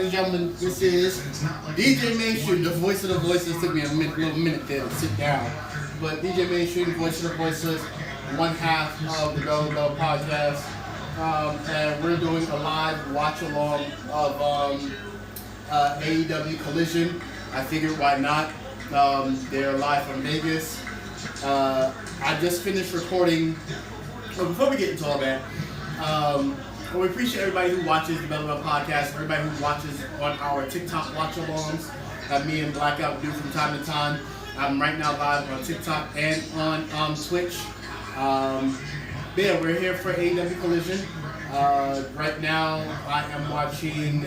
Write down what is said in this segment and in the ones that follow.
and gentlemen, this is DJ Mainstream, the voice of the voices. Took me a little minute there to sit down. But DJ Mainstream, voice of the voices, one half of the dolo podcast. And we're doing a live watch along of AEW Collision. I figured why not? They're live from Vegas. I just finished recording. Well, before we get into all that, we appreciate everybody who watches the Belleville Podcast, everybody who watches on our TikTok watch-alongs that me and Blackout do from time to time. I'm right now live on TikTok and on Twitch. Yeah, we're here for AEW Collision. Right now, I am watching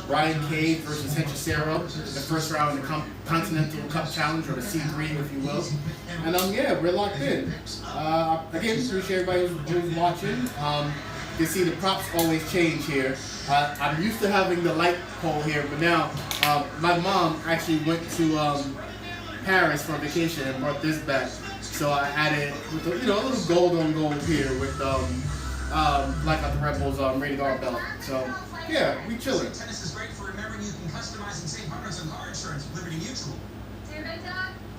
Brian Cage versus Hechicero, the first round of the Continental Cup Challenge, or the C3, if you will. And yeah, we're locked in. Again, appreciate everybody who's watching. You can see the props always change here. I'm used to having the light pole here, but now my mom actually went to Paris for vacation and brought this back. So I added with a little gold on gold here with Black Out the Rebels rated R belt. So yeah, we chilling. Tennis is great for remembering you can customize and save hundreds on car insurance with Liberty Mutual.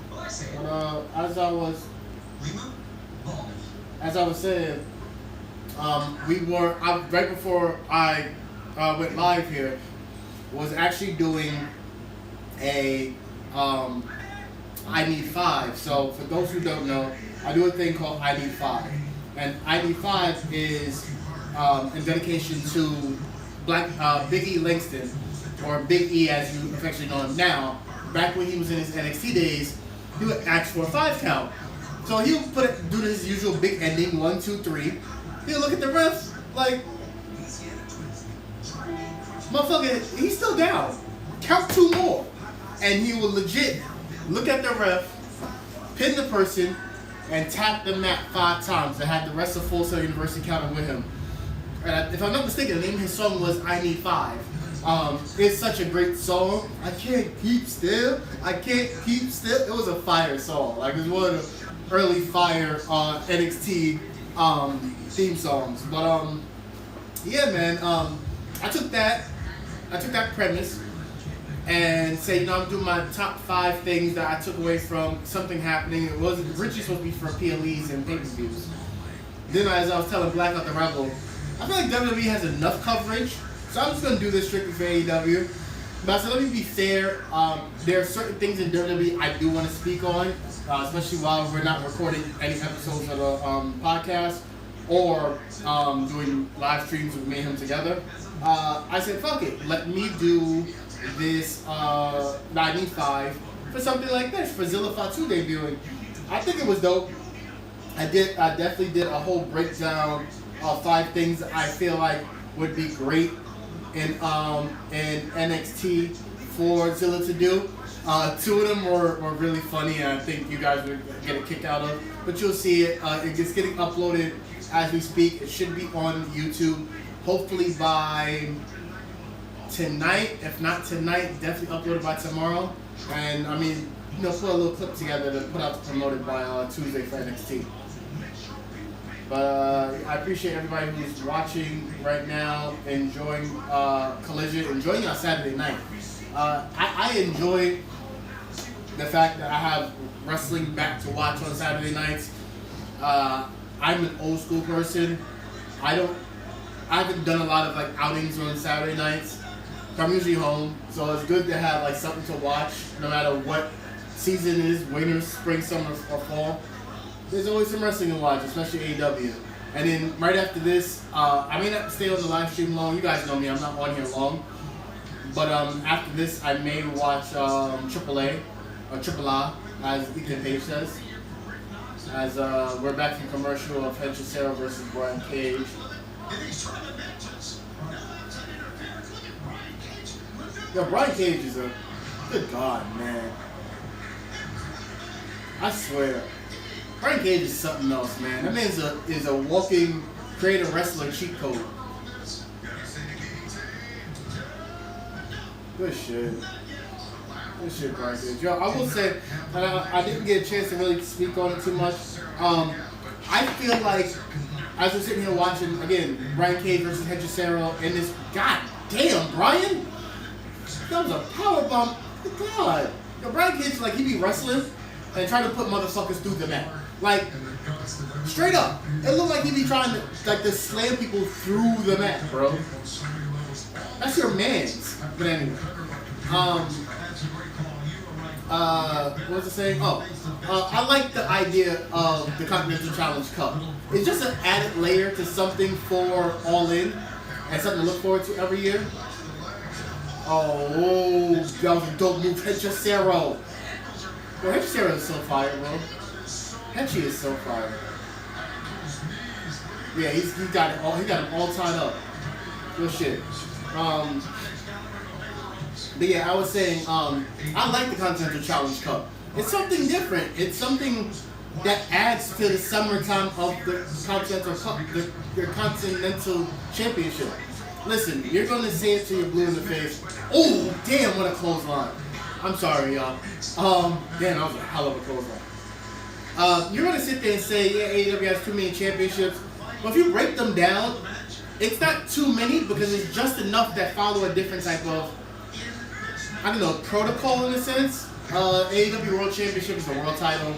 Well, I say it. As I was saying, right before I went live here, was actually doing a I Need 5. So for those who don't know, I do a thing called I Need 5. And I Need 5 is in dedication to Big E Langston, or Big E as you affectionately know him now. Back when he was in his NXT days, he would ask for a 5 count. So he would do his usual big ending, 1, 2, 3. He'll look at the ref like, motherfucker, he's still down. Count 2 more. And he will legit look at the ref, pin the person, and tap the mat 5 times. And had the rest of Full Sail University counting with him. And if I'm not mistaken, the name of his song was I Need 5. It's such a great song. I can't keep still. I can't keep still. It was a fire song. Like, it was one of the early fire NXT theme songs. But yeah, man. I took that premise and say, I'm doing my top 5 things that I took away from something happening. It was originally supposed to be for PLEs and pay-per-views. Then, as I was telling Black Out the Rebel, I feel like WWE has enough coverage, so I'm just gonna do this strictly for AEW. But so let me be fair. There are certain things in WWE I do want to speak on, especially while we're not recording any episodes of the podcast or doing live streams with me and him together. I said, fuck it, let me do this 95 for something like this, for Zilla Fatu debuting. I think it was dope. I definitely did a whole breakdown of 5 things I feel like would be great in NXT for Zilla to do. 2 of them were really funny, and I think you guys would get a kick out of. But you'll see it. It's getting uploaded as we speak. It should be on YouTube, hopefully by tonight. If not tonight, definitely uploaded by tomorrow. And I mean, put a little clip together to put out to promote it by Tuesday for NXT. But I appreciate everybody who's watching right now, enjoying Collision, enjoying our Saturday night. I enjoy the fact that I have wrestling back to watch on Saturday nights. I'm an old school person. I haven't done a lot of outings on Saturday nights. I'm usually home, so it's good to have something to watch, no matter what season it is, winter, spring, summer, or fall. There's always some wrestling to watch, especially AEW. And then right after this, I may not stay on the live stream long. You guys know me, I'm not on here long. But after this, I may watch AAA, or Triple A, as Ethan Page says. As we're back from commercial of Hechicero versus Brian Cage. Yo, Brian Cage is a good God, man. I swear. Brian Cage is something else, man. That man is a walking creative wrestler cheat code. Good shit. Good shit, Brian Cage. Yo, I will say, I didn't get a chance to really speak on it too much. I feel like, as we're sitting here watching, again, Brian Cage versus Hechicero, and this, god damn, Brian? That was a power bomb. God. Yo, Brian Cage, like, he be wrestling and trying to put motherfuckers through the mat. Like, straight up. It looked like he be trying to, like, to slam people through the mat, bro. That's your man's. But anyway. What was I saying? I like the idea of the Continental Challenge Cup. It's just an added layer to something for All In and something to look forward to every year. Oh, that was a dope move. Hechicero. Bro, Hechicero is so fire, bro. Hechi is so fire. Yeah, he got it all. He got him all tied up. Real shit. But yeah, I was saying, I like the Continental Challenge Cup. It's something different. It's something that adds to the summertime of the Continental Cup, the Continental Championship. Listen, you're going to say it till you're blue in the face. Oh, damn, what a clothesline. I'm sorry, y'all. Damn, that was a hell of a clothesline. You're going to sit there and say, yeah, AEW has too many championships. But if you break them down, it's not too many because it's just enough that follow a different type of, I don't know, protocol in a sense. AEW World Championship is the world title.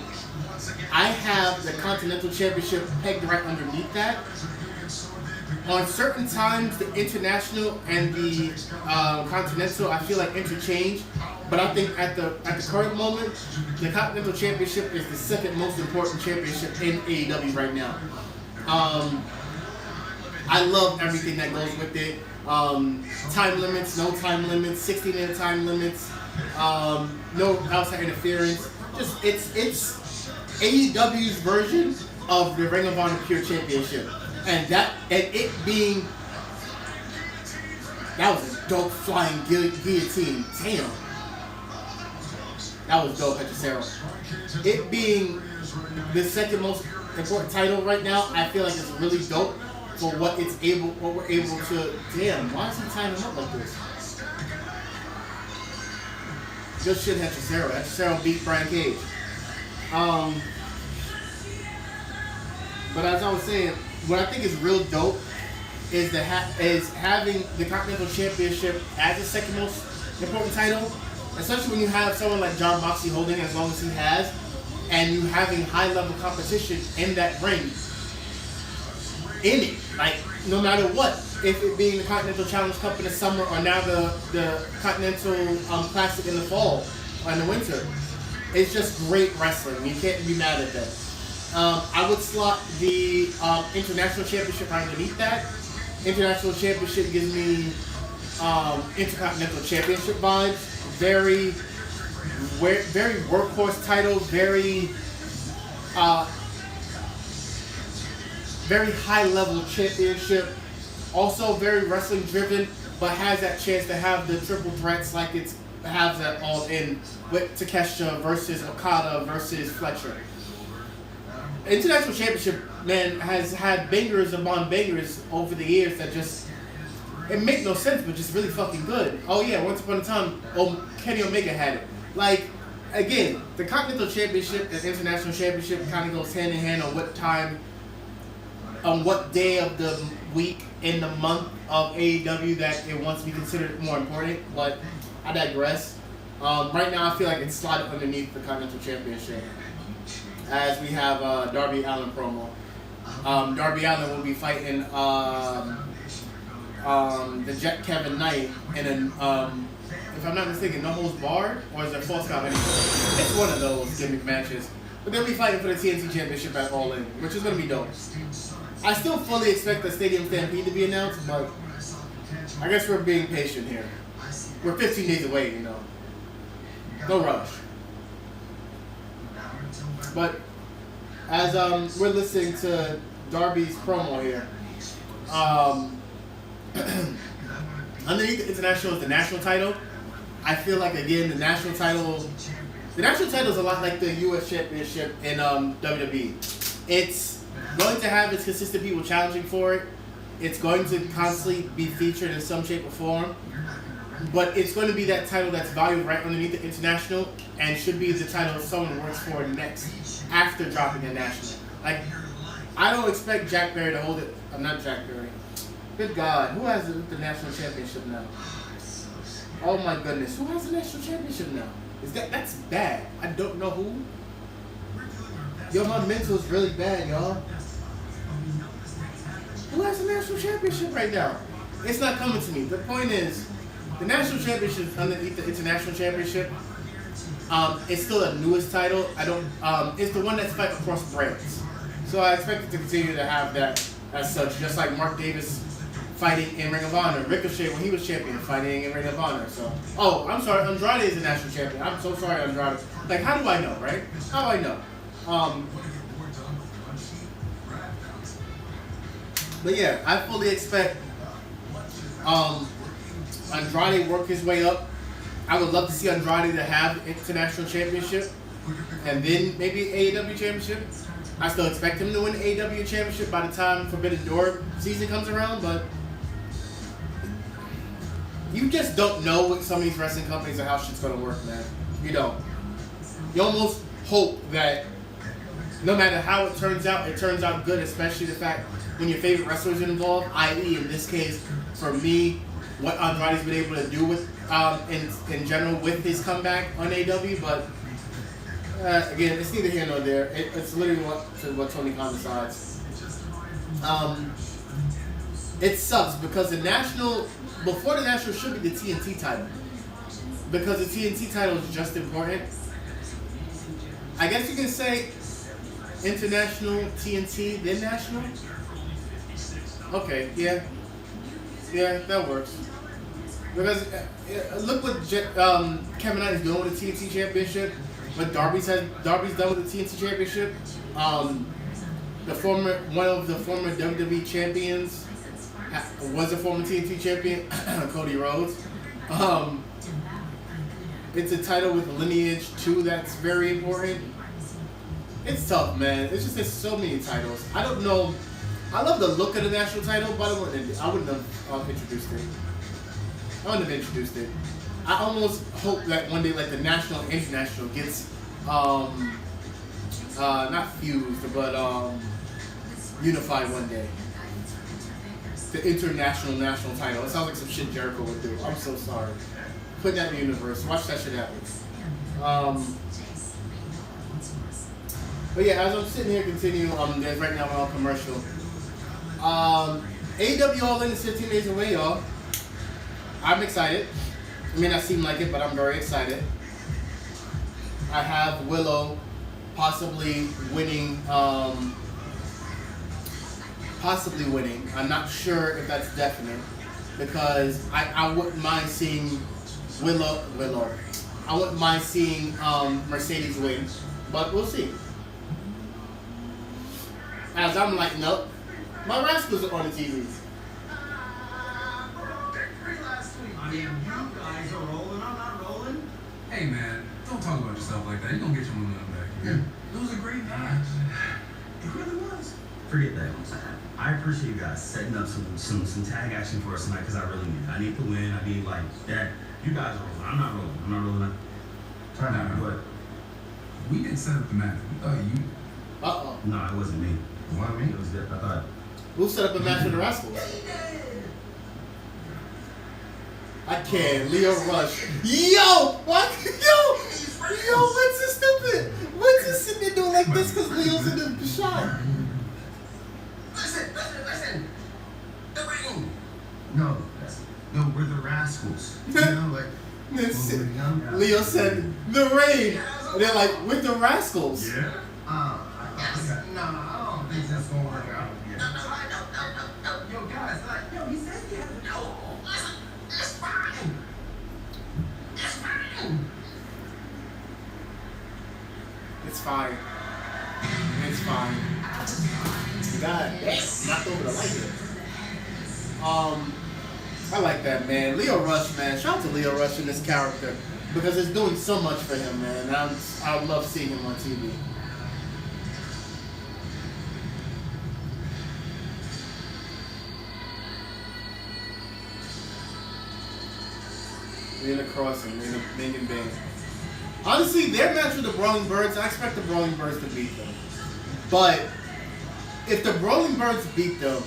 I have the Continental Championship pegged right underneath that. On certain times, the International and the Continental, I feel like interchange. But I think at the current moment, the Continental Championship is the second most important championship in AEW right now. I love everything that goes with it. Time limits, no time limits, 60-minute time limits, no outside interference. Just it's AEW's version of the Ring of Honor Pure Championship, and it being that was a dope flying guillotine. Damn, that was dope, Hechicero. It being the second most important title right now, I feel like it's really dope. For what we're able to. Damn, why is he tying him up like this? Good shit, Hechicero. Hechicero beat Brian Cage. But as I was saying, what I think is real dope is having the Continental Championship as the second most important title, especially when you have someone like Jon Moxley holding it as long as he has, and you having high level competition in that ring. In it, like no matter what, if it being the Continental Challenge Cup in the summer or now the Continental Classic in the fall or in the winter, it's just great wrestling. You can't be mad at that. I would slot the International Championship right underneath that. International Championship gives me Intercontinental Championship vibes. Very workhorse title. Very high-level championship, also very wrestling-driven, but has that chance to have the triple threats like it has that All In with Takeshita versus Okada versus Fletcher. International Championship, man, has had bangers upon bangers over the years that just, it make no sense, but just really fucking good. Oh yeah, once upon a time, Kenny Omega had it. Like, again, the Continental Championship and International Championship kind of goes hand in hand on what day of the week in the month of AEW that it wants to be considered more important, but I digress. Right now I feel like it's slotted underneath the Continental Championship as we have Darby Allin promo. Darby Allin will be fighting the Jet Kevin Knight in an, if I'm not mistaken, no holds barred, or is it false count anyway? It's one of those gimmick matches. But they'll be fighting for the TNT Championship at All In, which is going to be dope. I still fully expect the Stadium Stampede to be announced, but I guess we're being patient here. We're 15 days away, you know. No rush. But as we're listening to Darby's promo here, underneath the International is the national title. I feel like, again, the national title is a lot like the U.S. Championship in WWE. It's going to have its consistent people challenging for it. It's going to constantly be featured in some shape or form. But it's going to be that title that's valued right underneath the International and should be the title someone works for next after dropping the national. Like, I don't expect Jack Barry to hold it. Not Jack Barry. Good God. Who has the national championship now? Oh my goodness, who has the national championship now? That's bad. I don't know who. Yo, my mental is really bad, y'all. Who has the national championship right now? It's not coming to me. The point is, the national championship is underneath the international championship. It's still the newest title. It's the one that's fight across brands. So I expect it to continue to have that as such, just like Mark Davis fighting in Ring of Honor, Ricochet when he was champion fighting in Ring of Honor. So, I'm sorry, Andrade is a national champion. I'm so sorry, Andrade. Like, how do I know, right? How do I know? But yeah, I fully expect Andrade work his way up. I would love to see Andrade to have international championship and then maybe AEW championship. I still expect him to win AEW championship by the time Forbidden Door season comes around, but you just don't know with some of these wrestling companies and how shit's gonna work, man. You don't. You almost hope that no matter how it turns out good, especially the fact when your favorite wrestlers are involved, i.e. in this case, for me, what Andrade's been able to do with in general with his comeback on AEW, but again, it's neither here nor there. It's literally what Tony Khan decides. It sucks because before the national should be the TNT title. Because the TNT title is just important. I guess you can say international TNT, then national? Okay, yeah. Yeah, that works. Because look what Kevin Knight is doing with the TNT Championship. What Darby's done with the TNT Championship. One of the former WWE champions was a former TNT champion, Cody Rhodes. It's a title with lineage too that's very important. It's tough, man. It's just there's so many titles. I don't know. I love the look of the national title, but I wouldn't have introduced it. I wouldn't have introduced it. I almost hope that one day, like the national and international gets not fused, but unified one day. The international national title. It sounds like some shit Jericho would do. I'm so sorry. Put that in the universe. Watch that shit happen. But yeah, as I'm sitting here continuing, there's right now my own commercial. AEW All In is 15 days away, y'all. I'm excited. It may not seem like it, but I'm very excited. I have Willow possibly winning. I'm not sure if that's definite because I wouldn't mind seeing Willow. I wouldn't mind seeing Mercedes win, but we'll see. As I'm like, nope, my Rascals are on the TV. I mean, you guys are rolling, I'm not rolling. Hey man, don't talk about yourself like that. You're gonna get your momentum back. It was a great match. It really was. Forget that. I appreciate you guys setting up some tag action for us tonight because I really need it. I need to win. I need like that. You guys are rolling. I'm not rolling. Try not to. What? We didn't set up the match. We thought you. No, it wasn't me. Why me? It was good. I thought. Who set up a match for the Rascals? I can't. Leo Rush. Yo! What? Yo, what's this stupid? What's this sitting there doing like this because Leo's in the shot? Listen. The ring. No, we're the Rascals. You know, like. Leo said, the rain. And they're like, with the Rascals. Yeah. No, I don't think that's gonna work out. No. Yo, guys, he said he has to go. Listen, it's fine. It's fine. God, that's knocked over the light here. I like that, man. Leo Rush, man. Shout out to Leo Rush in this character because it's doing so much for him, man. I love seeing him on TV. In the crossing, in the bing and bang. Honestly, their match with the Brawling Birds, I expect the Brawling Birds to beat them. But if the Brawling Birds beat them,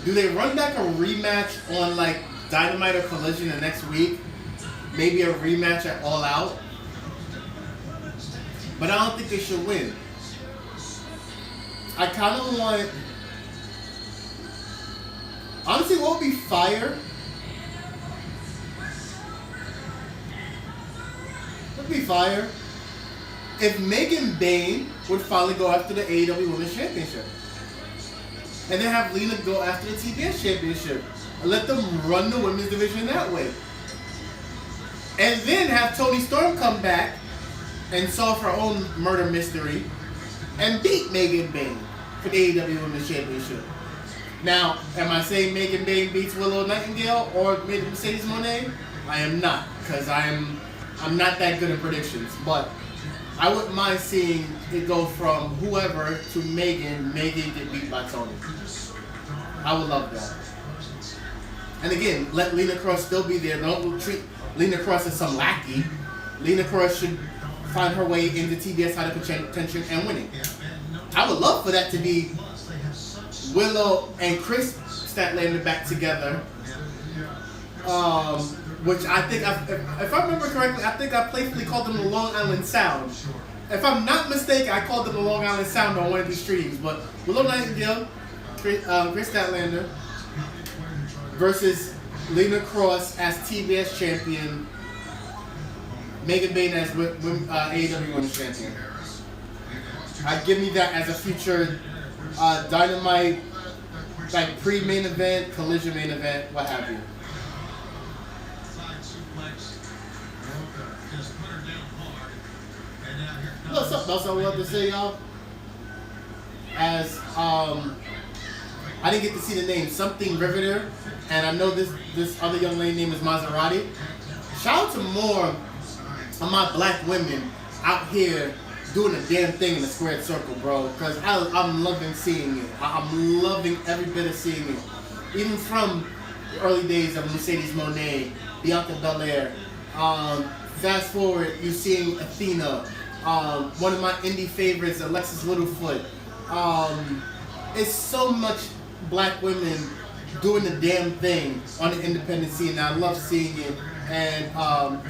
do they run back a rematch on like Dynamite or Collision the next week. Maybe a rematch at All Out. But I don't think they should win. I kind of want... Honestly, what would be fire? What would be fire? If Megan Bayne would finally go after the AEW Women's Championship. And then have Lena go after the TBS Championship. And let them run the women's division that way. And then have Toni Storm come back and solve her own murder mystery and beat Megan Bayne for the AEW Women's Championship. Now, am I saying Megan Bayne beats Willow Nightingale or Mercedes Moné? I am not, because I'm not that good at predictions. But I wouldn't mind seeing it go from whoever to Megan get beat by Toni. I would love that. And again, let Lena Cross still be there. Don't treat Lena Cross as some lackey. Lena Cross should find her way into TBS title contention and winning. I would love for that to be Willow and Chris Statlander back together. Which I think, if I remember correctly, I think I playfully called them the Long Island Sound. If I'm not mistaken, I called them the Long Island Sound on one of these streams. But Willow Nightingale, Chris Statlander versus Lena Cross as TBS champion, Megan Bayne as AEW Women's champion. I'd give me that as a future Dynamite, like pre-main event, Collision main event, what have you. Look, something else I would love to say, y'all. As I didn't get to see the name, something Riveter, and I know this other young lady named is Maserati. Shout out to more of my black women out here doing a damn thing in the squared circle, bro. Because I'm loving seeing it. I'm loving every bit of seeing it. Even from the early days of Mercedes Moné, Bianca Belair. Fast forward, you're seeing Athena. One of my indie favorites, Alexis Littlefoot. It's so much black women doing the damn thing on the independent scene. And I love seeing it. And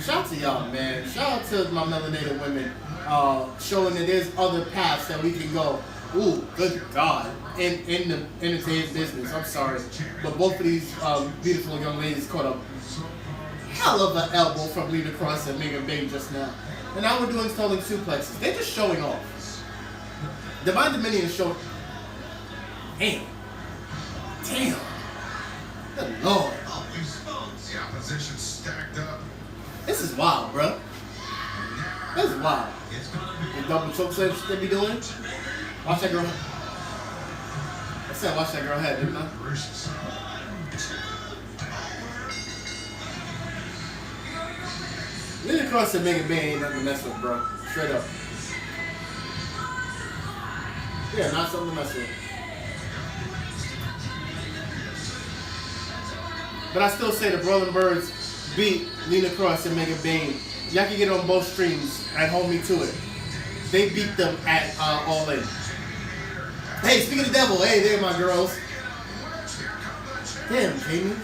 shout out to y'all, man. Shout out to my melanated women. Showing that there's other paths that we can go. Ooh, good God. In the entertainment business. I'm sorry. But both of these beautiful young ladies caught a hell of an elbow from Lena Cross and Megan Bayne just now. And now we're doing stolen suplexes. They're just showing off. Divine Dominion is showing. Damn. Good Lord. The opposition stacked up. This is wild, bro. This is wild. The double choke slam they be doing. Watch that girl. I said watch that girl head, didn't I? Lena Cross and Megan Bayne ain't nothing to mess with, bro. Straight up. Yeah, not something to mess with. But I still say the Brolin Birds beat Lena Cross and Megan Bayne. Y'all can get it on both streams and hold me to it. They beat them at All In. Hey, speaking of the devil, hey, there my girls. Damn, Jamie.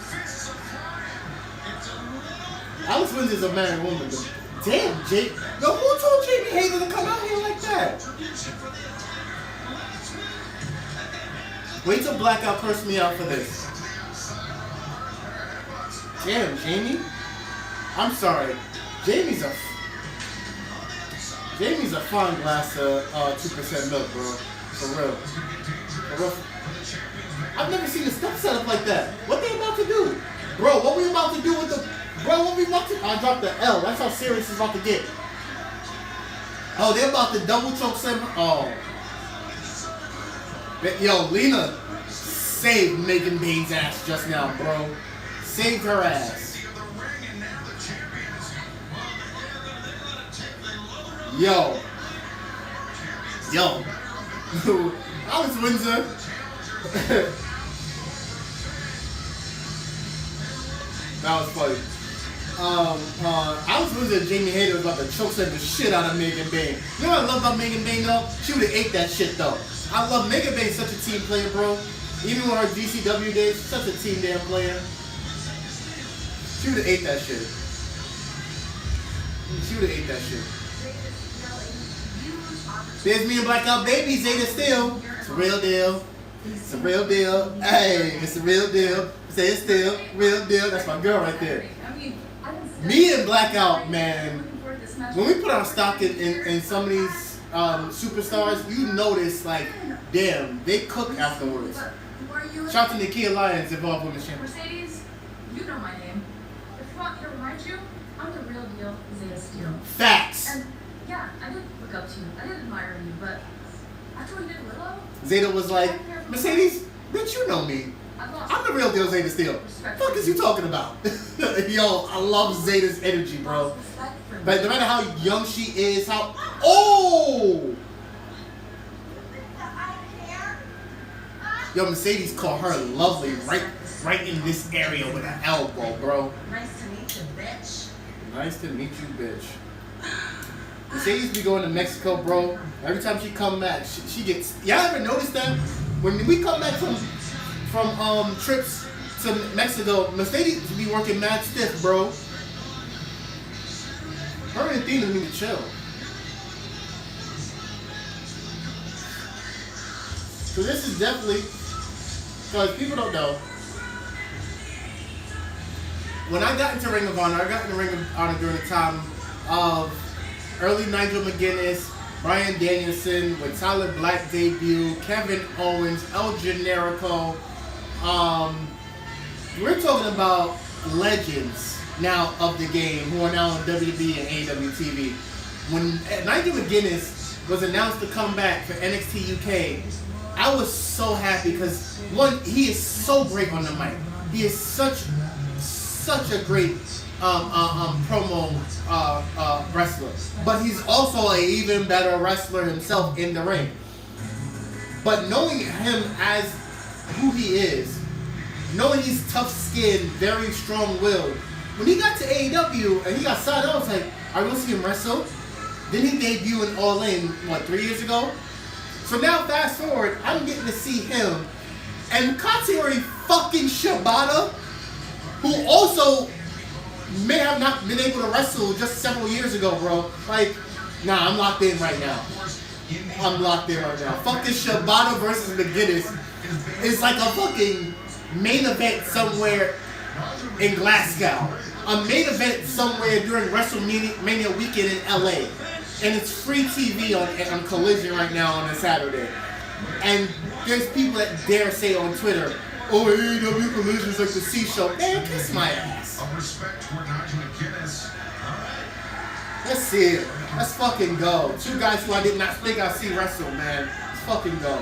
Alice Wins is a married woman, but damn, Jake. Yo, who told Jamie Hayter to come out here like that? Wait till Blackout curse me out for this. Damn, Jamie. I'm sorry. Jamie's a fine glass of 2% milk, bro. For real. I've never seen a step set up like that. What they about to do? Bro, what we about to do with the... Bro, what we about to... I dropped the L. That's how serious it's about to get. Oh, they're about to double choke slam. Oh. Yo, Lena saved Megan Bayne's ass just now, bro. Saved her ass. Yo. Alex Windsor. That was funny. Alex Windsor and Jamie Hayter was about to chokeslam the shit out of Megan Bayne. You know what I love about Megan Bayne though? She would have ate that shit though. I love Megan Bayne, such a team player, bro. Even with her GCW days, such a team damn player. She would have ate that shit. She would have ate that shit. There's me and Blackout Baby, Zeta Steel. It's a real deal. It's a real deal. Hey, it's a real deal. Say it's still real deal. That's my girl right there. Me and Blackout, man. When we put our stock in some of these superstars, you notice like, damn, they cook afterwards. Shout out to Nikia Lyons, Evolve Women's Champion. Mercedes, you know my name. If you want me to remind you, I'm the real deal, Zeta Steel. Facts. And yeah, I did look up to you. I did admire you, but after we did Willow, Zeta was like, Mercedes, bitch, you know me. I'm the real deal, Zeta Steel. What the fuck is you talking about? Yo, I love Zeta's energy, bro. Like, no matter how young she is, how... Oh! Yo, Mercedes called her lovely right in this area with an elbow, bro. Nice to meet you, bitch. Nice to meet you, bitch. Mercedes be going to Mexico, bro. Every time she come back, she gets... Y'all ever notice that? When we come back from trips to Mexico, Mercedes be working mad stiff, bro. Her and Athena need to chill. So this is definitely, because people don't know, when I got into Ring of Honor, I got into Ring of Honor during the time of early Nigel McGuinness, Bryan Danielson, with Tyler Black debut, Kevin Owens, El Generico. We're talking about legends now of the game who are now on WWE and AEW TV. When Nigel McGuinness was announced to come back for NXT UK, I was so happy because one, he is so great on the mic. He is such a great promo wrestler, but he's also an even better wrestler himself in the ring. But knowing him as who he is, knowing he's tough-skinned, very strong-willed, when he got to AEW and he got signed, I was like, are we going to see him wrestle? Then he debuted in All In, 3 years ago? So now, fast forward, I'm getting to see him and Katsuyori fucking Shibata, who also may have not been able to wrestle just several years ago, bro. Like, nah, I'm locked in right now. I'm locked in right now. Fucking Shibata versus McGuinness is like a fucking main event somewhere in Glasgow. A main event somewhere during WrestleMania weekend in LA. And it's free TV on Collision right now on a Saturday. And there's people that dare say on Twitter, oh, AEW Collision is like the C show. Man, kiss my ass. Of respect toward Nigel McGuinness. Let's see it. Let's fucking go. Two guys who I did not think I'd see wrestle, man. Let's fucking go.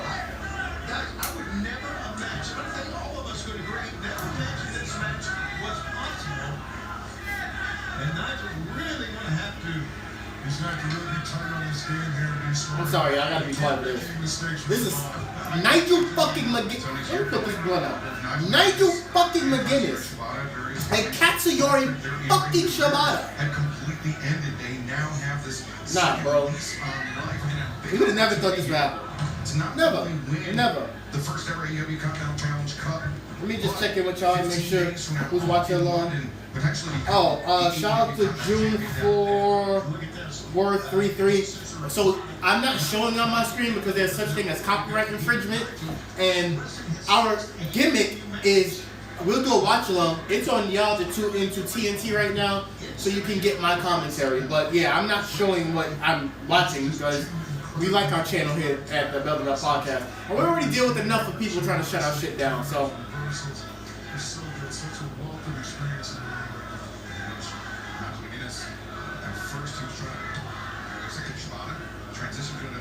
Guys, I would never imagine, I think all of us could agree, never imagined this match was possible. And Nigel really going to have to, he's going to have to really be tight on his game here and be smart. I'm sorry, I gotta be quiet with this. This is Nigel fucking McGuinness. Let me put this blunt out. Nigel fucking McGuinness and Katsuyori fucking Shibata. Had completely ended. They now have this. Nah, bro. We would have never thought this would happen. It's not Never. only win Never. the first ever AEW Continental Challenge Cup. Let me just check in with y'all and make sure who's watching along. Potentially. Shout out to June for Worth 33. So I'm not showing on my screen because there's such thing as copyright infringement, and our gimmick is we'll do a watch along. It's on y'all to tune into TNT right now, so you can get my commentary. But yeah, I'm not showing what I'm watching because we like our channel here at the Building Up Podcast, and we already deal with enough of people trying to shut our shit down. So. Transition to the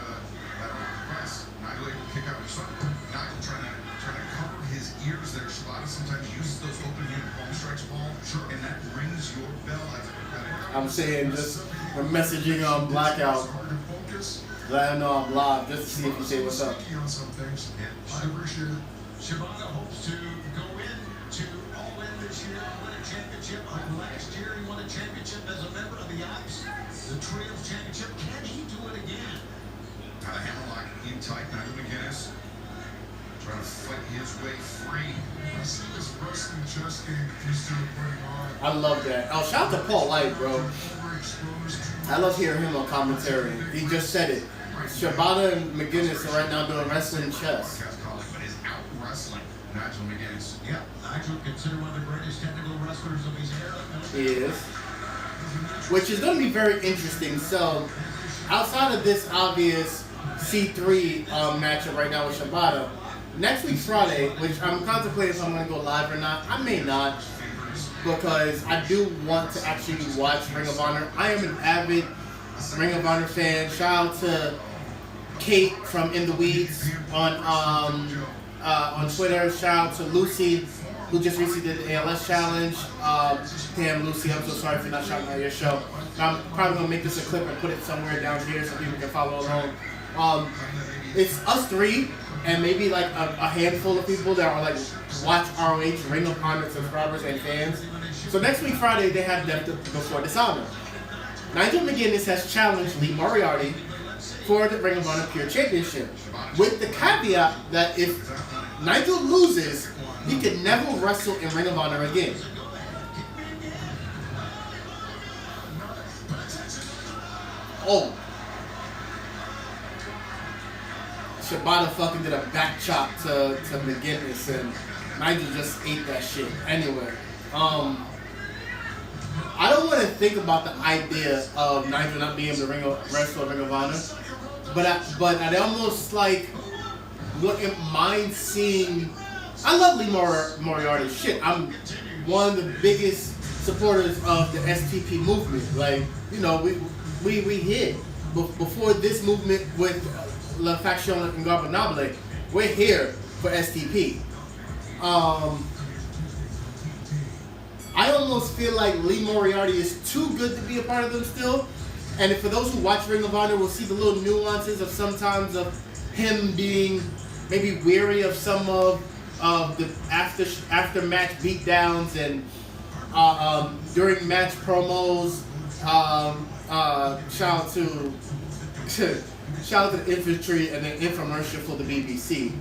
lateral press. Nigel able to kick out his foot. Nigel trying to cover his ears there. Shibata sometimes uses those open hand palm strikes, Paul. Sure. And that rings your bell. I'm saying just we're messaging on Blackout. Let him know I'm live just to see if you say what's up. On some things. I appreciate it. Shibata hopes to go into All In this year and win a championship. Last year he won a championship as a member of the Ops. The Trios Championship. Can he do it again? Got a hammerlock in tight. Nigel McGuinness. trying to fight his way free. I see this wrestling chess game he's still putting on. I love that. Oh, shout out to Paul White, bro. I love hearing him on commentary. He just said it. Shibata and McGinnis are right now doing wrestling chess. But is out wrestling Nigel McGuinness. Yeah, Nigel considered one of the greatest technical wrestlers of his era. He is. Which is going to be very interesting. So, outside of this obvious C3 matchup right now with Shibata, next week Friday, which I'm contemplating if I'm going to go live or not. I may not, because I do want to actually watch Ring of Honor. I am an avid Ring of Honor fan. Shout out to Kate from In the Weeds on Twitter. Shout out to Lucy, who just recently did the ALS challenge. Damn, Lucy, I'm so sorry for not shouting out your show. I'm probably going to make this a clip and put it somewhere down here so people can follow along. It's us three and maybe like a handful of people that are like watch ROH, Ring of Honor subscribers and fans. So next week Friday they have Death Before Dishonor. Nigel McGuinness has challenged Lee Moriarty for the Ring of Honor Pure Championship, with the caveat that if Nigel loses, he can never wrestle in Ring of Honor again. Oh. Shibata fucking did a back chop to McGinnis, and Nigel just ate that shit. Anyway, I don't want to think about the idea of Nigel not being able to wrestle Ring of Honor, but I almost like wouldn't mind seeing. I love Lee Moriarty. Shit, I'm one of the biggest supporters of the STP movement. Like, you know, we hit before this movement with La Faction Ingobernable. We're here for STP. I almost feel like Lee Moriarty is too good to be a part of them still. And for those who watch Ring of Honor, will see the little nuances of sometimes of him being maybe weary of some of the after match beatdowns and during match promos. Shout out to the infantry and the infomercial for the BBC.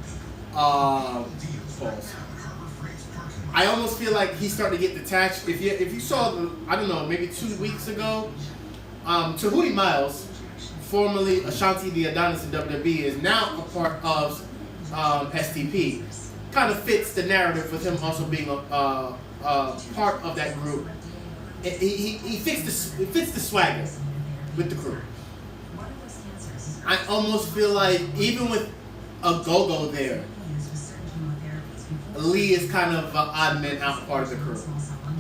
Pause. I almost feel like he's starting to get detached. If you saw, I don't know, maybe 2 weeks ago, Tahuti Miles, formerly Ashanti the Adonis in WWE, is now a part of STP. Kind of fits the narrative with him also being a part of that group. He fits the swagger with the crew. I almost feel like even with a go-go there, Lee is kind of an odd man out part of the crew.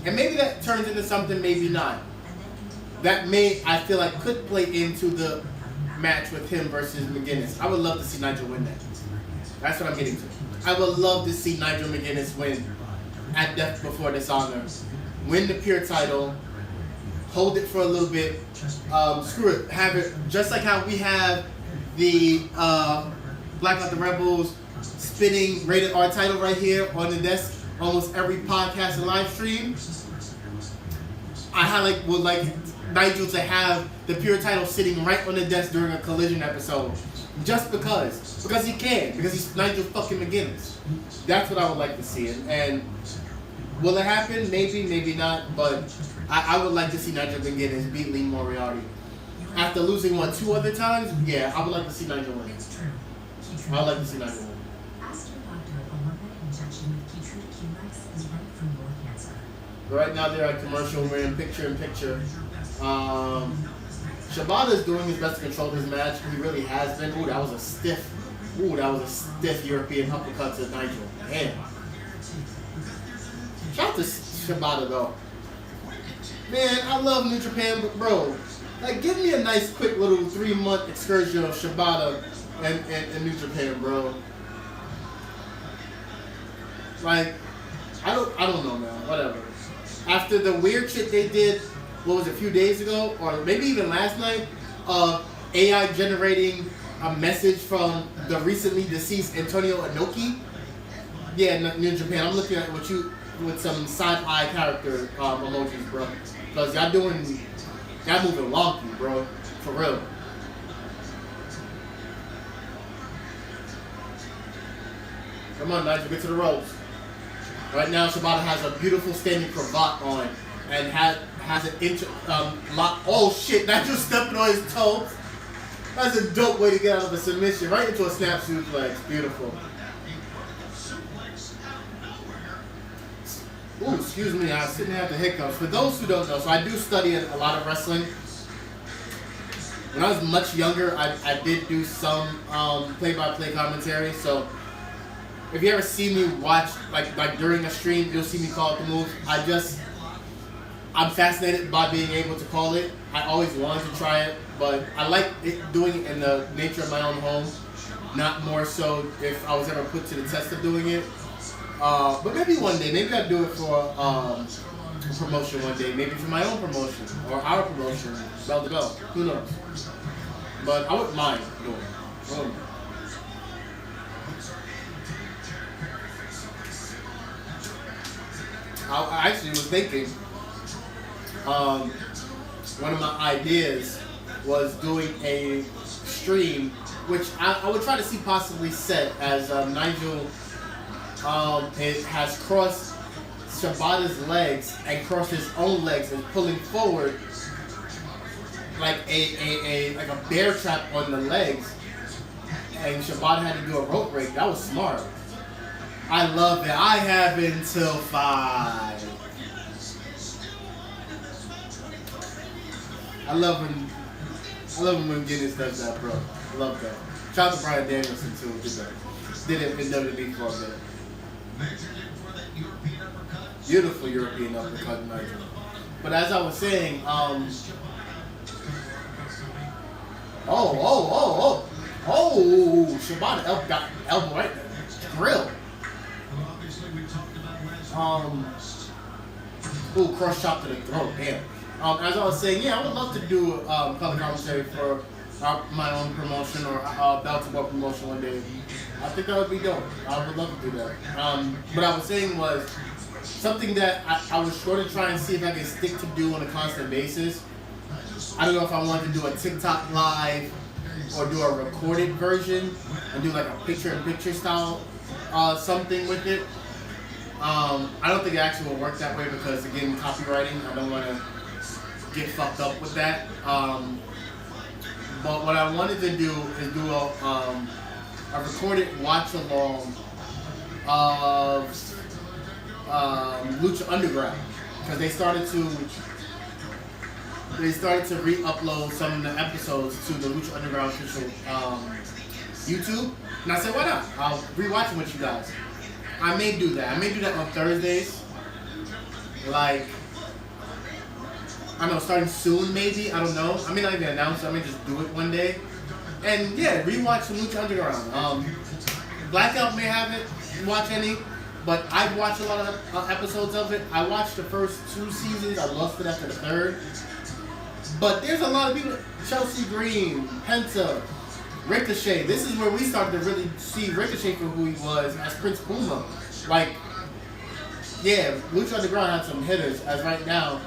And maybe that turns into something, maybe not. That I feel like could play into the match with him versus McGuinness. I would love to see Nigel win that. That's what I'm getting to. I would love to see Nigel McGuinness win at Death Before Dishonor. Win the Pure title. Hold it for a little bit. Screw it. Have it just like how we have the Black Out the Rebels spinning rated R title right here on the desk almost every podcast and live stream. I would like Nigel to have the Pure title sitting right on the desk during a Collision episode, just because he can, because he's Nigel fucking McGuinness. That's what I would like to see, and will it happen? Maybe, maybe not, but I would like to see Nigel McGuinness beat Lee Moriarty after losing 2 other times. Yeah, I would like to see Nigel win. I would like to see Nigel win. Right now they're at commercial. We're in picture-in-picture. Shibata is doing his best to control this match. He really has been. That was a stiff European uppercut to Nigel. Damn. Shout out to Shibata though. Man, I love New Japan, but bro, like give me a nice quick little 3-month excursion of Shibata and New Japan, bro. Like, I don't know, man. Whatever. After the weird shit they did, what was it, a few days ago, or maybe even last night, AI generating a message from the recently deceased Antonio Inoki. Yeah, New Japan. I'm looking at with some side-eye character emojis, bro. Because y'all moving wonky, bro. For real. Come on, Nigel, get to the ropes. Right now, Shibata has a beautiful standing cravat on and has an lock. Oh shit, Nigel stepping on his toes. That's a dope way to get out of a submission. Right into a snap suplex. Beautiful. Ooh, excuse me, I was sitting there at the hiccups. For those who don't know, so I do study a lot of wrestling. When I was much younger, I did do some play-by-play commentary. So if you ever see me watch, like during a stream, you'll see me call out the moves. I'm fascinated by being able to call it. I always wanted to try it, but I like doing it in the nature of my own home. Not more so if I was ever put to the test of doing it. But maybe one day, maybe I'll do it for a promotion one day. Maybe for my own promotion or our promotion, bell to bell. Who knows? But I wouldn't mind doing it. I actually was thinking, one of my ideas was doing a stream, which I would try to see possibly set as Nigel it has crossed Shibata's legs and crossed his own legs and pulling forward like a bear trap on the legs, and Shibata had to do a rope break. That was smart. I love it. I have until 5. I love when Guinness does that, bro. I love that. Shout out to Brian Danielson too. Did it in WWE for a bit. Beautiful European uppercut, Nigel. But as I was saying, Shibata got elbow right there. Grill. Cross chop to the throat. Damn. As I was saying, yeah, I would love to do color commentary for my own promotion or belt to belt promotion one day. I think that would be dope. I would love to do that. What I was saying was something that I was sure to try and see if I could stick to do on a constant basis. I don't know if I wanted to do a TikTok live or do a recorded version and do like a picture-in-picture style something with it. I don't think it actually will work that way because, again, copywriting, I don't want to get fucked up with that. But what I wanted to do is do a recorded watch-along of Lucha Underground because they started to re-upload some of the episodes to the Lucha Underground official YouTube. And I said, why not? I'll rewatch it with you guys. I may do that. I may do that on Thursdays. Like, I don't know, starting soon maybe. I don't know. I may not even announce it. I may just do it one day. And yeah, rewatch some Lucha Underground. Blackout may haven't watched any, but I've watched a lot of episodes of it. I watched the first 2 seasons. I lost it after the 3rd. But there's a lot of people. Chelsea Green, Penta, Ricochet. This is where we started to really see Ricochet for who he was as Prince Puma. Like, yeah, Lucha Underground had some hitters. As right now,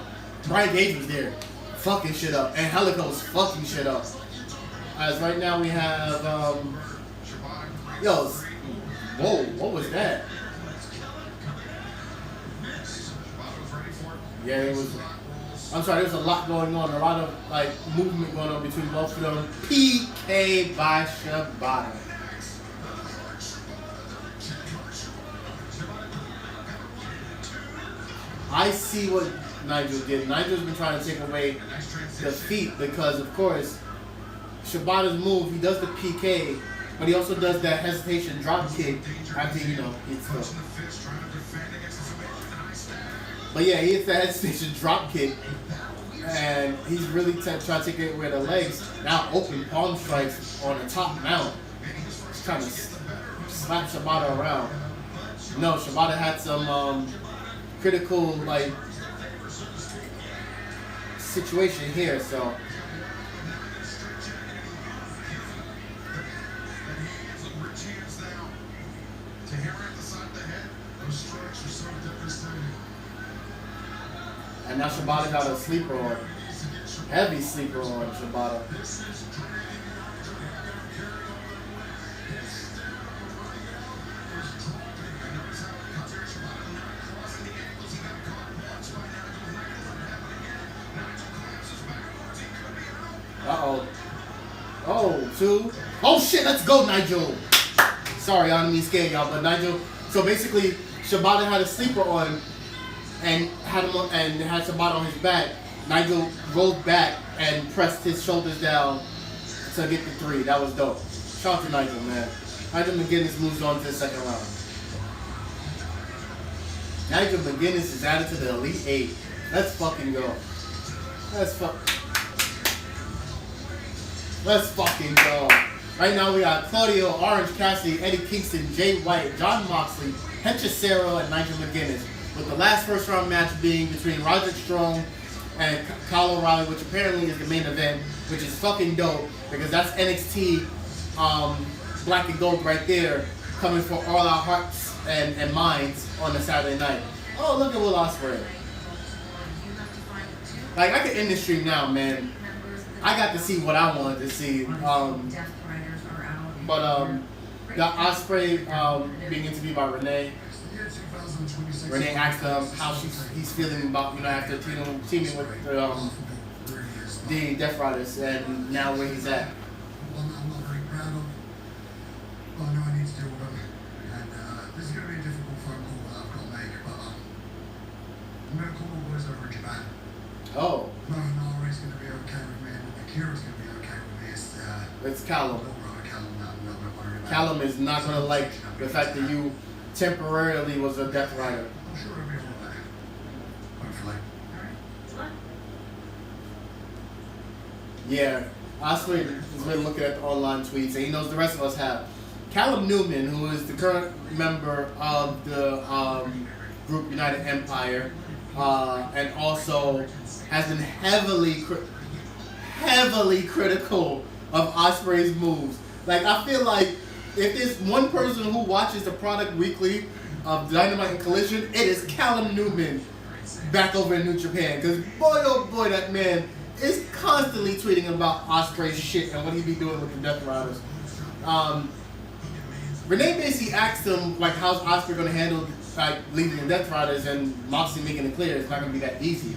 Brian Gage was there, fucking shit up, and Helico's fucking shit up. As right now we have, whoa, what was that? Yeah, it was. I'm sorry, there's a lot going on, a lot of like movement going on between both of them. PK by Shibata. I see what Nigel did. Nigel's been trying to take away the feet because, of course, Shibata's move, he does the PK, but he also does that hesitation drop kick after, hits the... But yeah, he hits that hesitation drop kick, and he's really trying to take it away the legs. Now open palm strikes on the top mount. He's trying to slap Shibata around. No, Shibata had some critical, like, situation here, so... And now Shibata got a sleeper on. Heavy sleeper on Shibata. Uh-oh. Oh, 2. Oh, shit, let's go, Nigel. Sorry, I don't mean to scare y'all, but Nigel. So basically, Shibata had a sleeper on and had him on, and had Shibata on his back. Nigel rolled back and pressed his shoulders down to get the 3. That was dope. Shout out to Nigel, man. Nigel McGuinness moves on to the second round. Nigel McGuinness is added to the Elite 8. Let's fucking go. Let's fucking go. Right now we got Claudio, Orange Cassidy, Eddie Kingston, Jay White, John Moxley, Hechicero, and Nigel McGuinness. With the last first round match being between Roderick Strong and Kyle O'Reilly, which apparently is the main event, which is fucking dope because that's NXT Black and Gold right there, coming for all our hearts and minds on a Saturday night. Oh, look at Will Ospreay. Like, I could end the stream now, man. I got to see what I wanted to see. The Ospreay being interviewed by Renee. Renee asked him how he's feeling about, after teaming with the Death Riders and now where he's at. One that I'm not very proud of. But I know I need to deal with them. And this is going to be a difficult phone call that I've got to make. But I'm going to call my boys over in Japan. Oh. No, Nara's going to be okay with me. And Akira's going to be okay with me. It's Callum. Callum is not going to like the fact that you temporarily was a Death Rider. I'm sure it'll be all right. Hopefully. Yeah. Ospreay has been looking at the online tweets, and he knows the rest of us have. Callum Newman, who is the current member of the group United Empire, and also has been heavily critical of Ospreay's moves. Like, I feel like if there's one person who watches the product weekly of Dynamite and Collision, it is Callum Newman back over in New Japan. Because boy, oh boy, that man is constantly tweeting about Ospreay's shit and what he be doing with the Death Riders. Renee basically asked him, like, how's Ospreay going to handle, like, leading the Death Riders, and Moxley making it clear it's not going to be that easy.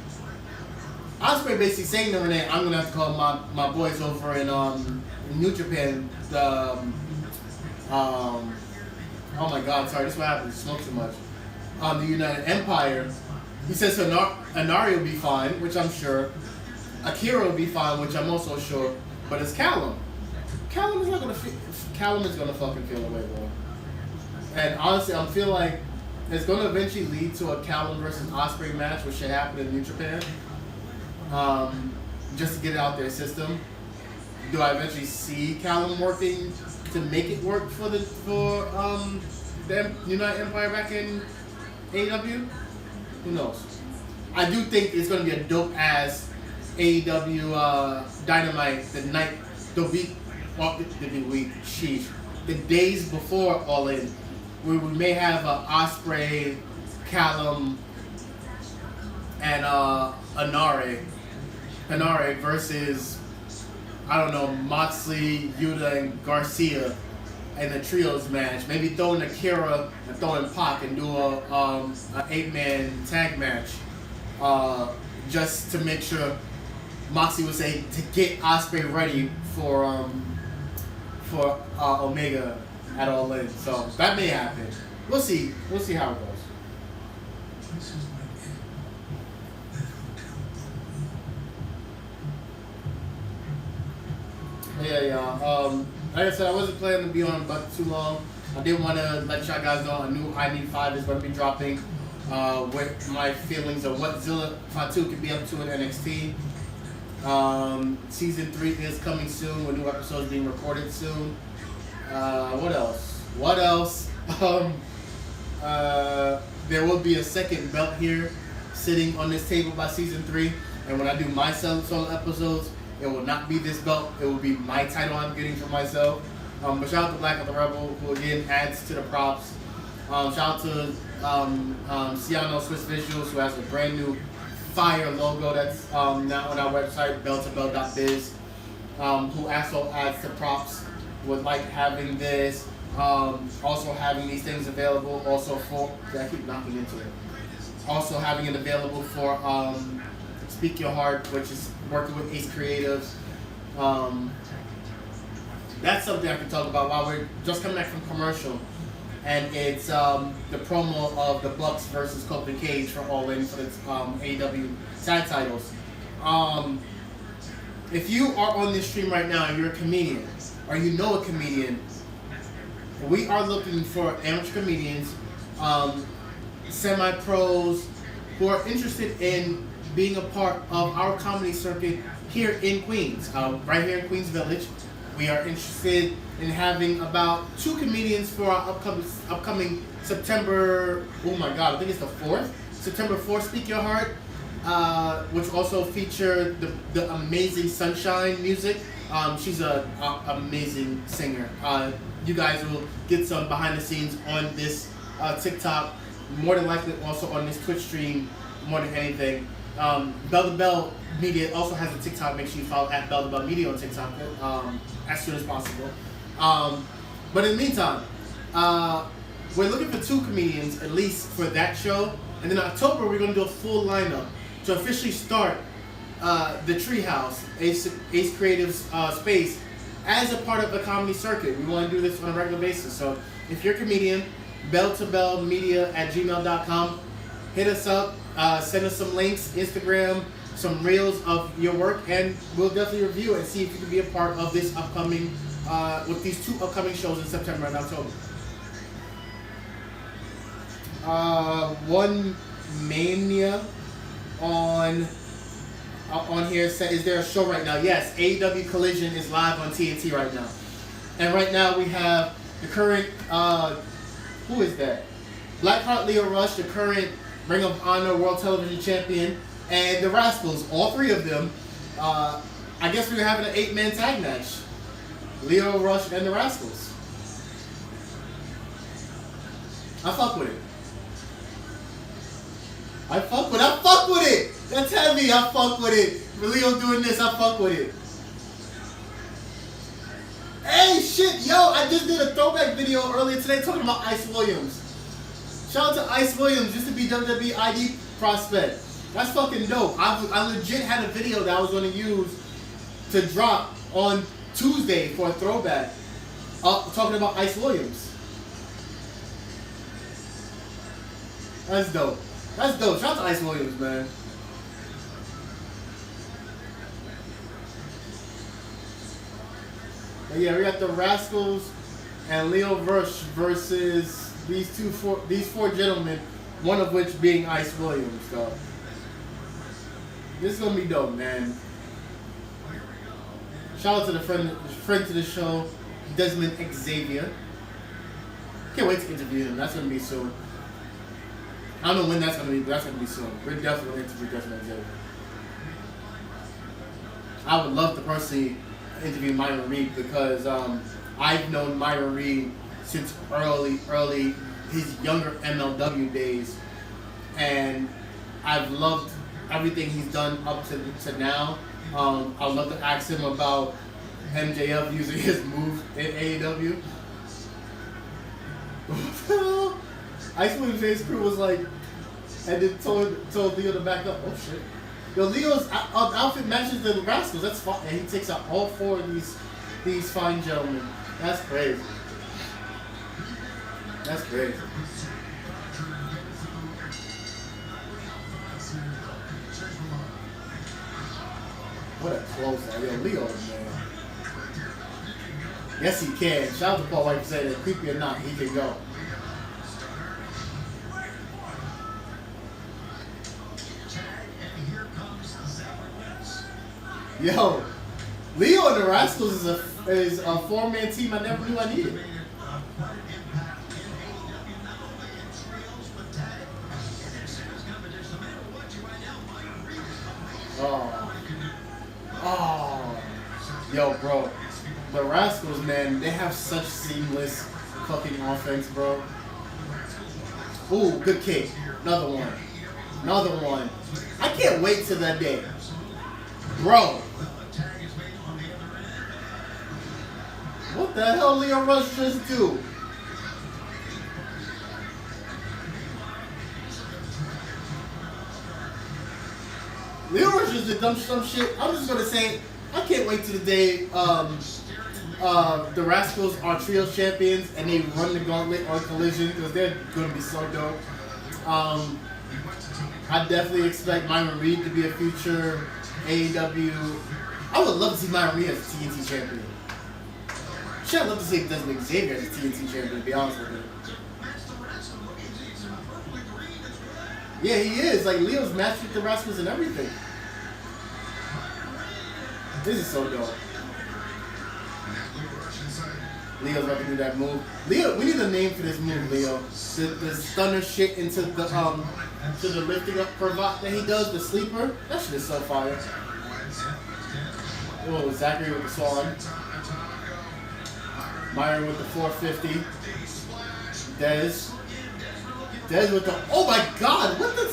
Ospreay basically saying to Renee, I'm going to have to call my boys over in New Japan, oh my god, sorry, this is what happens, smoke too much. The United Empire. He says Inari will be fine, which I'm sure. Akira will be fine, which I'm also sure. But it's Callum. Callum is gonna fucking feel away, bro. And honestly, I feel like it's gonna eventually lead to a Callum versus Ospreay match, which should happen in New Japan. Just to get it out their system. Do I eventually see Callum working to make it work for the United Empire back in AEW? Who knows? I do think it's gonna be a dope ass AEW Dynamite the days before All In, where we may have Ospreay, Callum, and Inari versus, I don't know, Moxley, Yuta, and Garcia in a trios match. Maybe throw in Akira and throw in Pac and do a 8-man tag match, just to make sure Moxley would say to get Ospreay ready for Omega at All In. So that may happen. We'll see. We'll see how it goes. Yeah, y'all. Like I said, I wasn't planning to be on but too long. I did want to let y'all guys know a new I Need 5 is going to be dropping with my feelings of what Zilla Fatu could be up to in NXT. Season 3 is coming soon with new episodes being recorded soon. What else? There will be a second belt here sitting on this table by season 3. And when I do my solo episodes, it will not be this belt. It will be my title I'm getting for myself. But shout out to Black of the Rebel, who again adds to the props. Shout out to Ciano Swiss Visuals, who has a brand new fire logo that's now on our website, bell2bell.biz, who also adds to props with like having this, also having these things available, also for, I keep knocking into it, also having it available for Speak Your Heart, which is working with Ace Creatives, That's something I can talk about while we're just coming back from commercial. And it's the promo of the Bucks versus Colt Cage for All In for the AEW tag titles. If you are on this stream right now and you're a comedian, or you know a comedian, we are looking for amateur comedians, semi-pros, who are interested in being a part of our comedy circuit here in Queens, right here in Queens Village. We are interested in having about 2 comedians for our upcoming September, oh my God, I think it's the 4th, September 4th, Speak Your Heart, which also feature the amazing Sunshine music. She's an amazing singer. You guys will get some behind the scenes on this TikTok, more than likely also on this Twitch stream, more than anything. Bell to Bell Media also has a TikTok. Make sure you follow at Bell to Bell Media on TikTok as soon as possible. But in the meantime, we're looking for 2 comedians at least for that show. And then in October, we're going to do a full lineup to officially start the Treehouse, Ace Creative's space, as a part of the comedy circuit. We want to do this on a regular basis. So if you're a comedian, belltobellmedia@gmail.com. Hit us up, send us some links, Instagram, some reels of your work, and we'll definitely review it and see if you can be a part of this upcoming, with these 2 upcoming shows in September and October. One Mania on here said, is there a show right now? Yes, AEW Collision is live on TNT right now. And right now we have the current, who is that? Blackheart Leo Rush, the current Ring of Honor World Television Champion, and the Rascals, all 3 of them. I guess we were having an 8-man tag match. Leo Rush and the Rascals. I fuck with it. I fuck with it! That's heavy, I fuck with it. For Leo doing this, I fuck with it. Hey, shit, yo, I just did a throwback video earlier today talking about Ice Williams. Shout out to Ice Williams, used to be WWE ID prospect. That's fucking dope. I legit had a video that I was going to use to drop on Tuesday for a throwback, talking about Ice Williams. That's dope. That's dope. Shout out to Ice Williams, man. But yeah, we got the Rascals and Leo Rush versus these 4 gentlemen, one of which being Ice Williams. So this is gonna be dope, man. Shout out to the friend to the show, Desmond Xavier. Can't wait to interview him. That's gonna be soon. I don't know when that's gonna be, but that's gonna be soon. We're definitely gonna interview Desmond Xavier. I would love to personally interview Myron Reed because I've known Myron Reed since early his younger MLW days, and I've loved everything he's done up to now. I'd love to ask him about MJF using his moves in AEW. Ice Williams' Ace Crew was like, and then told Leo to back up. Oh shit. Yo, Leo's outfit matches the Rascals. That's fine. And he takes out all 4 of these fine gentlemen. That's crazy. That's crazy. What a close one. Yo, Leo, man. Yes, he can. Shout out to Paul White for saying that, creepy or not, he can go. Yo, Leo and the Rascals is a 4-man team I never knew I needed. Oh, yo, bro, the Rascals, man, they have such seamless fucking offense, bro. Ooh, good kick. Another one. I can't wait till that day, bro. What the hell Leo Rush just do? Leo Rush just did some shit. I'm just gonna say I can't wait to the day the Rascals are Trios champions and they run the gauntlet on Collision because they're going to be so dope. I definitely expect Myron Reed to be a future AEW. I would love to see Myron Reed as a TNT champion. Shit, I'd love to see Desmond Xavier as a TNT champion, to be honest with you. Yeah, he is. Like, Leo's matched with the Rascals and everything. This is so dope. Leo's about to do that move. Leo, we need a name for this move, Leo. The stunner shit into the to the lifting up cravat that he does, the sleeper. That shit is so fire. Oh, Zachary with the swan. Myron with the 450. Dez with the, oh my god, what the,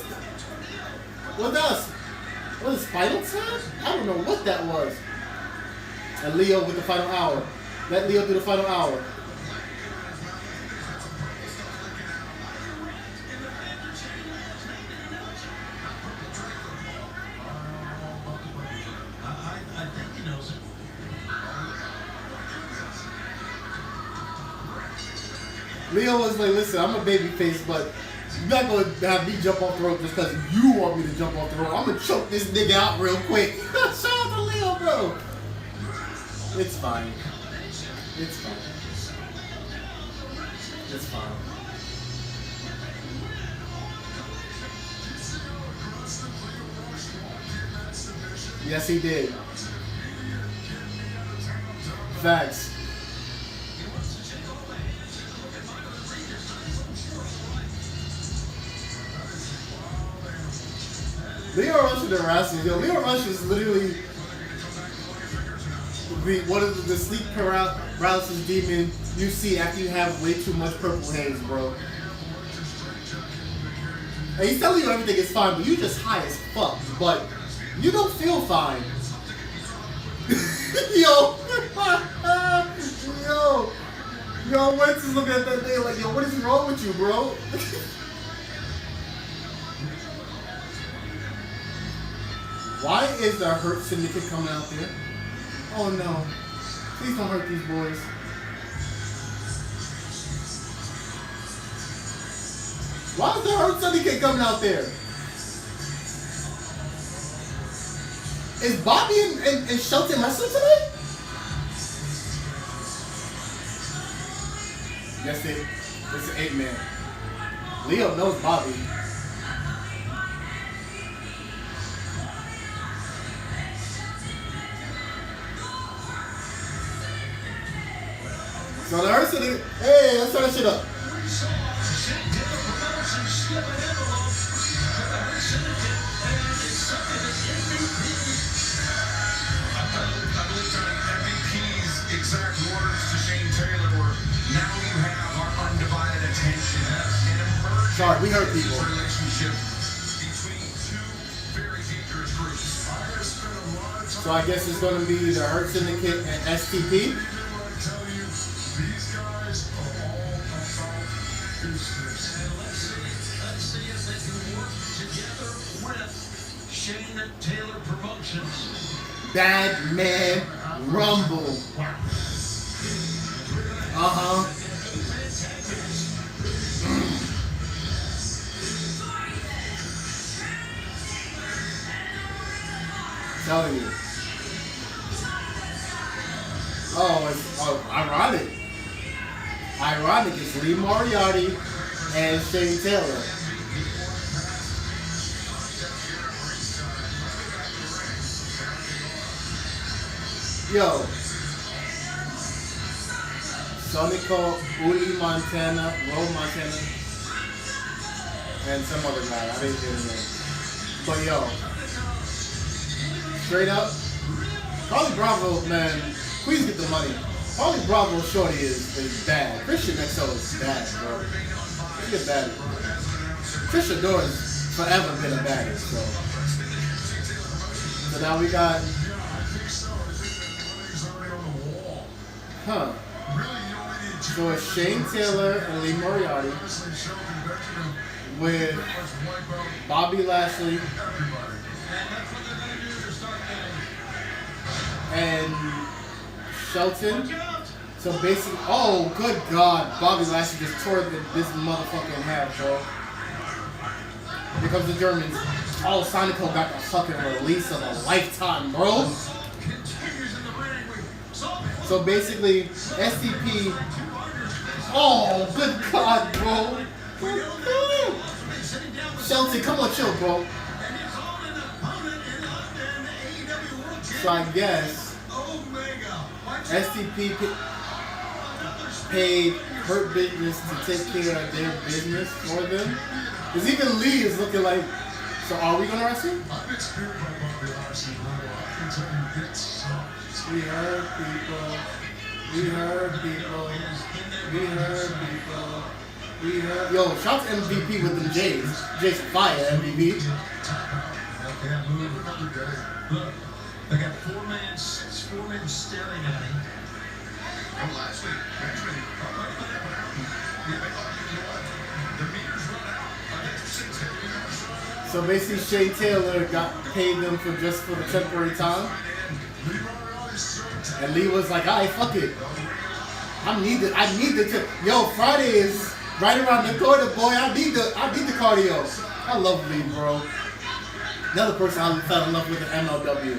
what is Final Tap? I don't know what that was. And Leo with the final hour. Let Leo do the final hour. I think he knows it. Leo was like, listen, I'm a baby face, but you're not going to have me jump off the rope just because you want me to jump off the rope. I'm going to choke this nigga out real quick. Shout out to Leo, bro. It's fine. It's fine. It's fine. Yes, he did. Facts. Leo Rush and the Rascals. Yo, Leo Rush is literally one of the sleep paralysis demon you see after you have way too much purple haze, bro. And he's telling you everything is fine, but you just high as fuck. But you don't feel fine. Yo, Wentz is looking at that day like, yo, what is wrong with you, bro? Why is the Hurt Syndicate coming out there? Oh no. Please don't hurt these boys. Why is the Hurt Syndicate coming out there? Is Bobby and Shelton wrestling today? Yes, it's an 8-man. Leo knows Bobby. So the Hurt Syndicate, hey, let's turn that shit up. MVP's exact words to Shane Taylor were, now you have our undivided attention. An emerging Sorry, we hurt people. relationship between two very dangerous groups. So I guess it's going to be the Hurt Syndicate and STP. I tell you, these guys are all about business. And let's see if they can work together with Shane Taylor Promotions. Bad Man Rumble. Telling you. It's ironic. Ironic, it's Lee Moriarty and Shane Taylor. Yo. Sonico, Uli Montana, Ro Montana, and some other guy. I didn't get his name. But yo, straight up, Carly Bravo, man, please get the money. Carly Bravo shorty is bad. Christian XO is bad, bro. She get bad. Christian Door has forever been a baddie, so now we got, so it's Shane Taylor and Lee Moriarty with Bobby Lashley and Shelton. So basically, oh good God, Bobby Lashley just tore this motherfucker in half, bro. Here comes the Germans. Oh, Sonico got the fucking release of a lifetime, bro. So basically, SCP. Oh, good God, bro. Shelton, come on, chill, bro. So I guess SCP paid Hurt Business to take care of their business for them. Because even Lee is looking like, so are we going to wrestle? We heard people. We heard people. We heard people. We heard. Yo, shout to MVP with them J's. Jason Fire, MVP. Look, they got four men staring at him. From last week, actually, the meters run out. So basically, Shane Taylor got paid them for just for the temporary time. And Lee was like, alright, fuck it. I need the yo, Friday is right around the corner, boy. I need the cardio. I love Lee, bro. Another person I fell in love with in MLW.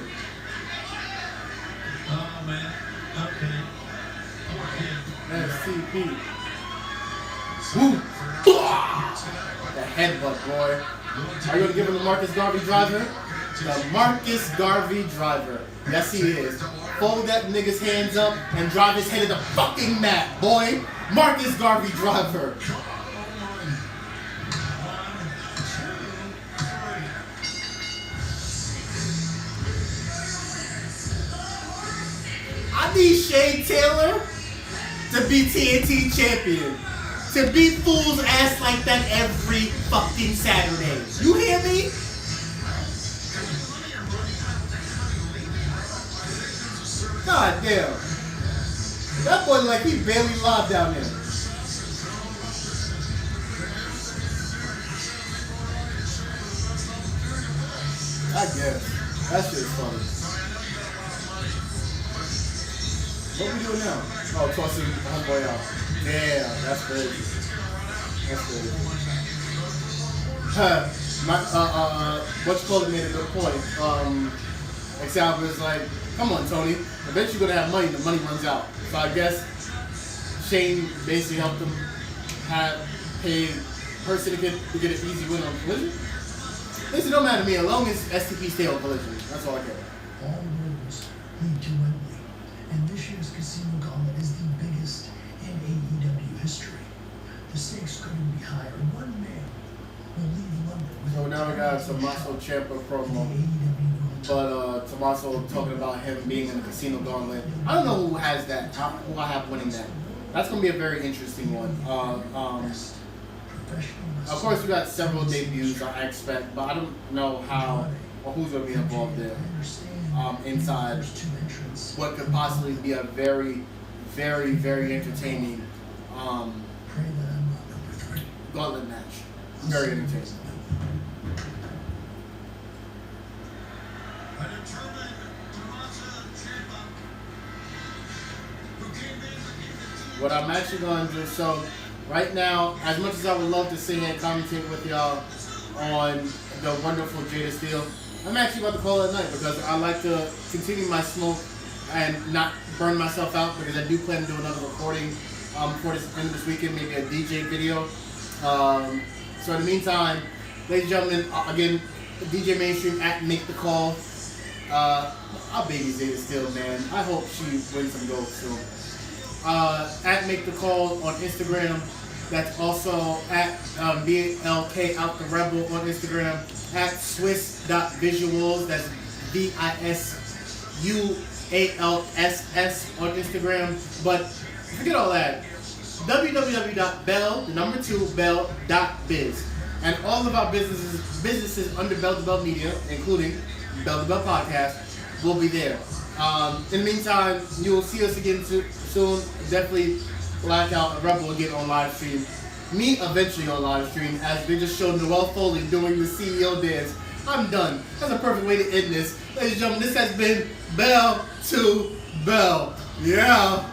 Oh, man. Okay. STP. Woo! The headbutt, boy. Are you gonna give him the Marcus Garvey driver? The Marcus Garvey driver. Yes, he is. Fold that nigga's hands up and drive his head in the fucking mat, boy. Marcus Garvey driver. I need Shane Taylor to be TNT champion. To beat fools ass like that every fucking Saturday. You hear me? God damn. That boy like he barely live down there. I guess. That shit's funny. What we doing now? Oh, tossing homeboy out. Damn, that's crazy. That's crazy. What you call it made a good point. Excalibur is like, come on, Tony. Eventually you're gonna have money. The money runs out. So I guess Shane basically helped him pay person to get an easy win on Collision. Listen, it don't matter to me as long as STP stay on Collision. That's all I care about. All roads lead to Wembley, and this year's Casino Gauntlet is the biggest in AEW history. The stakes couldn't be higher. One man will leave London with So now we got Tommaso Ciampa promo. But Tommaso talking about him being in the Casino Gauntlet. I don't know who has that, who I have winning that. That's going to be a very interesting one. Of course, we got several debuts, I expect, but I don't know how or who's going to be involved there inside what could possibly be a very, very, very entertaining gauntlet match. Very entertaining. What I'm actually going to do, so right now, as much as I would love to sit here and commentate with y'all on the wonderful Jada Steele, I'm actually about to call it a night because I like to continue my smoke and not burn myself out because I do plan to do another recording for this end of this weekend, maybe a DJ video. So in the meantime, ladies and gentlemen, again, DJ Mainstream at Make the Call. Our baby Jada Steele, man. I hope she wins some gold soon. At Make the Call on Instagram. That's also at BLK Out the Rebel on Instagram. At Swiss.visuals. That's VISUALSS on Instagram. But forget all that. www.bell2bell.biz. And all of our businesses under Bell to Bell Media, including Bell to Bell Podcast, will be there. In the meantime, you will see us again soon. Definitely Blackout Rebel again on live stream. Me eventually on live stream as they just showed Noelle Foley doing the CEO dance. I'm done. That's a perfect way to end this. Ladies and gentlemen, this has been Bell to bell. Yeah.